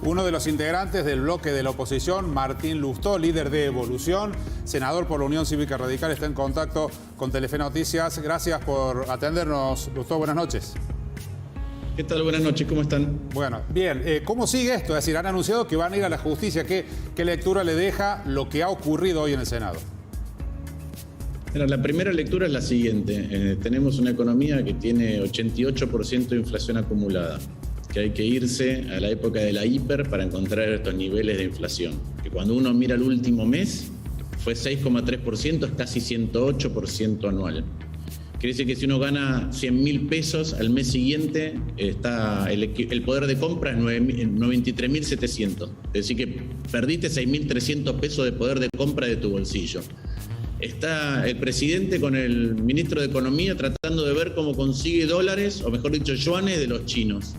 uno de los integrantes del bloque de la oposición, Martín Lustó, líder de Evolución, senador por la Unión Cívica Radical, está en contacto con Telefe Noticias. Gracias por atendernos, Lustó. Buenas noches. ¿Qué tal? Buenas noches, ¿cómo están? Bueno, bien. ¿Cómo sigue esto? Es decir, han anunciado que van a ir a la justicia. ¿Qué lectura le deja lo que ha ocurrido hoy en el Senado? Mira, la primera lectura es la siguiente. Tenemos una economía que tiene 88% de inflación acumulada, que hay que irse a la época de la hiper para encontrar estos niveles de inflación, que cuando uno mira el último mes fue 6,3%, es casi 108% anual. Quiere decir que si uno gana 100.000 pesos, al mes siguiente está el poder de compra es 93.700. Es decir que perdiste 6.300 pesos de poder de compra de tu bolsillo. Está el presidente con el ministro de Economía tratando de ver cómo consigue dólares, o mejor dicho, yuanes de los chinos.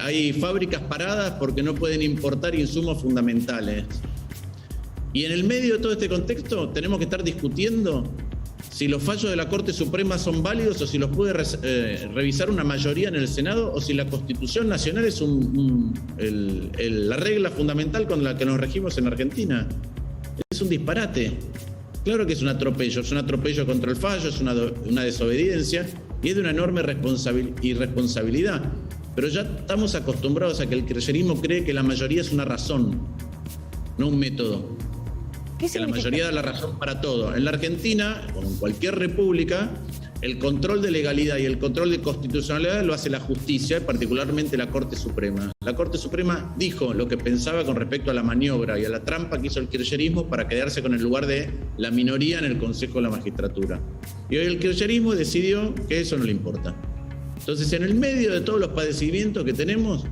Hay fábricas paradas porque no pueden importar insumos fundamentales. Y en el medio de todo este contexto tenemos que estar discutiendo si los fallos de la Corte Suprema son válidos o si los puede revisar una mayoría en el Senado o si la Constitución Nacional es la regla fundamental con la que nos regimos en Argentina. Es un disparate. Claro que es un atropello contra el fallo, es una desobediencia y es de una enorme irresponsabilidad. Pero ya estamos acostumbrados a que el kirchnerismo cree que la mayoría es una razón, no un método. Que la mayoría da la razón para todo. En la Argentina, como en cualquier república, el control de legalidad y el control de constitucionalidad lo hace la justicia, particularmente la Corte Suprema. La Corte Suprema dijo lo que pensaba con respecto a la maniobra y a la trampa que hizo el kirchnerismo para quedarse con el lugar de la minoría en el Consejo de la Magistratura. Y hoy el kirchnerismo decidió que eso no le importa. Entonces, en el medio de todos los padecimientos que tenemos,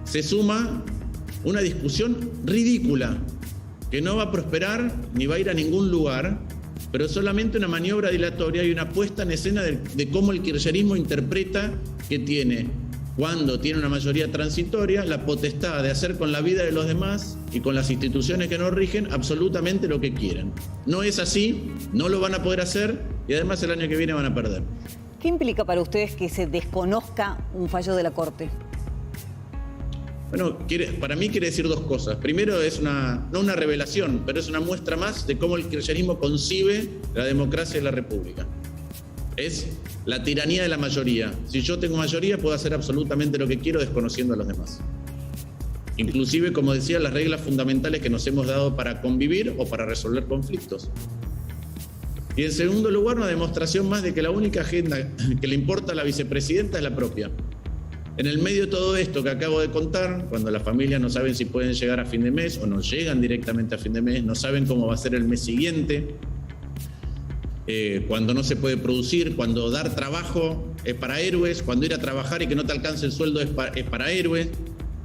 se suma una discusión ridícula, que no va a prosperar ni va a ir a ningún lugar, pero solamente una maniobra dilatoria y una puesta en escena de cómo el kirchnerismo interpreta que tiene, cuando tiene una mayoría transitoria, la potestad de hacer con la vida de los demás y con las instituciones que nos rigen absolutamente lo que quieran. No es así, no lo van a poder hacer y además el año que viene van a perder. ¿Qué implica para ustedes que se desconozca un fallo de la Corte? Bueno, para mí quiere decir dos cosas. Primero, es no una revelación, pero es una muestra más de cómo el kirchnerismo concibe la democracia y la república. Es la tiranía de la mayoría. Si yo tengo mayoría, puedo hacer absolutamente lo que quiero desconociendo a los demás. Inclusive, como decía, las reglas fundamentales que nos hemos dado para convivir o para resolver conflictos. Y en segundo lugar, una demostración más de que la única agenda que le importa a la vicepresidenta es la propia. En el medio de todo esto que acabo de contar, cuando las familias no saben si pueden llegar a fin de mes o no llegan directamente a fin de mes, no saben cómo va a ser el mes siguiente, cuando no se puede producir, cuando dar trabajo es para héroes, cuando ir a trabajar y que no te alcance el sueldo es para héroes,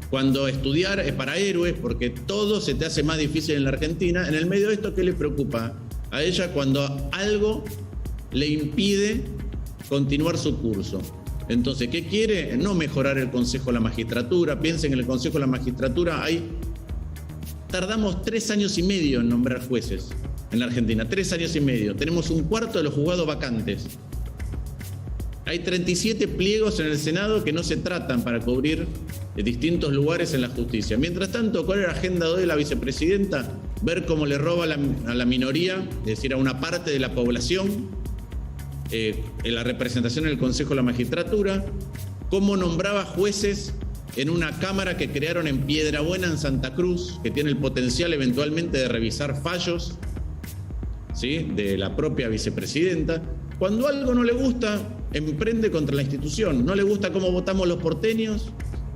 cuando estudiar es para héroes, porque todo se te hace más difícil en la Argentina. En el medio de esto, ¿qué le preocupa a ella cuando algo le impide continuar su curso? Entonces, ¿qué quiere? No mejorar el Consejo de la Magistratura. Piensen en el Consejo de la Magistratura. Tardamos 3 años y medio en nombrar jueces en la Argentina. 3 años y medio. Tenemos un cuarto de los juzgados vacantes. Hay 37 pliegos en el Senado que no se tratan para cubrir distintos lugares en la justicia. Mientras tanto, ¿cuál es la agenda de la vicepresidenta? Ver cómo le roba a la minoría, es decir, a una parte de la población, en la representación en el Consejo de la Magistratura, cómo nombraba jueces en una cámara que crearon en Piedrabuena, en Santa Cruz, que tiene el potencial eventualmente de revisar fallos, ¿sí?, de la propia vicepresidenta. Cuando algo no le gusta, emprende contra la institución. No le gusta cómo votamos los porteños,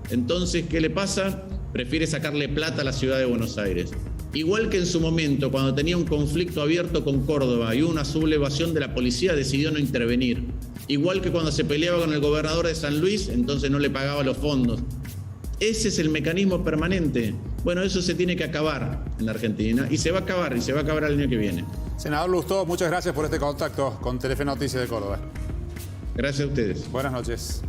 entonces, ¿qué le pasa? Prefiere sacarle plata a la ciudad de Buenos Aires. Igual que en su momento, cuando tenía un conflicto abierto con Córdoba y una sublevación de la policía, decidió no intervenir. Igual que cuando se peleaba con el gobernador de San Luis, entonces no le pagaba los fondos. Ese es el mecanismo permanente. Bueno, eso se tiene que acabar en la Argentina y se va a acabar el año que viene. Senador Lustó, muchas gracias por este contacto con Telefe Noticias de Córdoba. Gracias a ustedes. Buenas noches.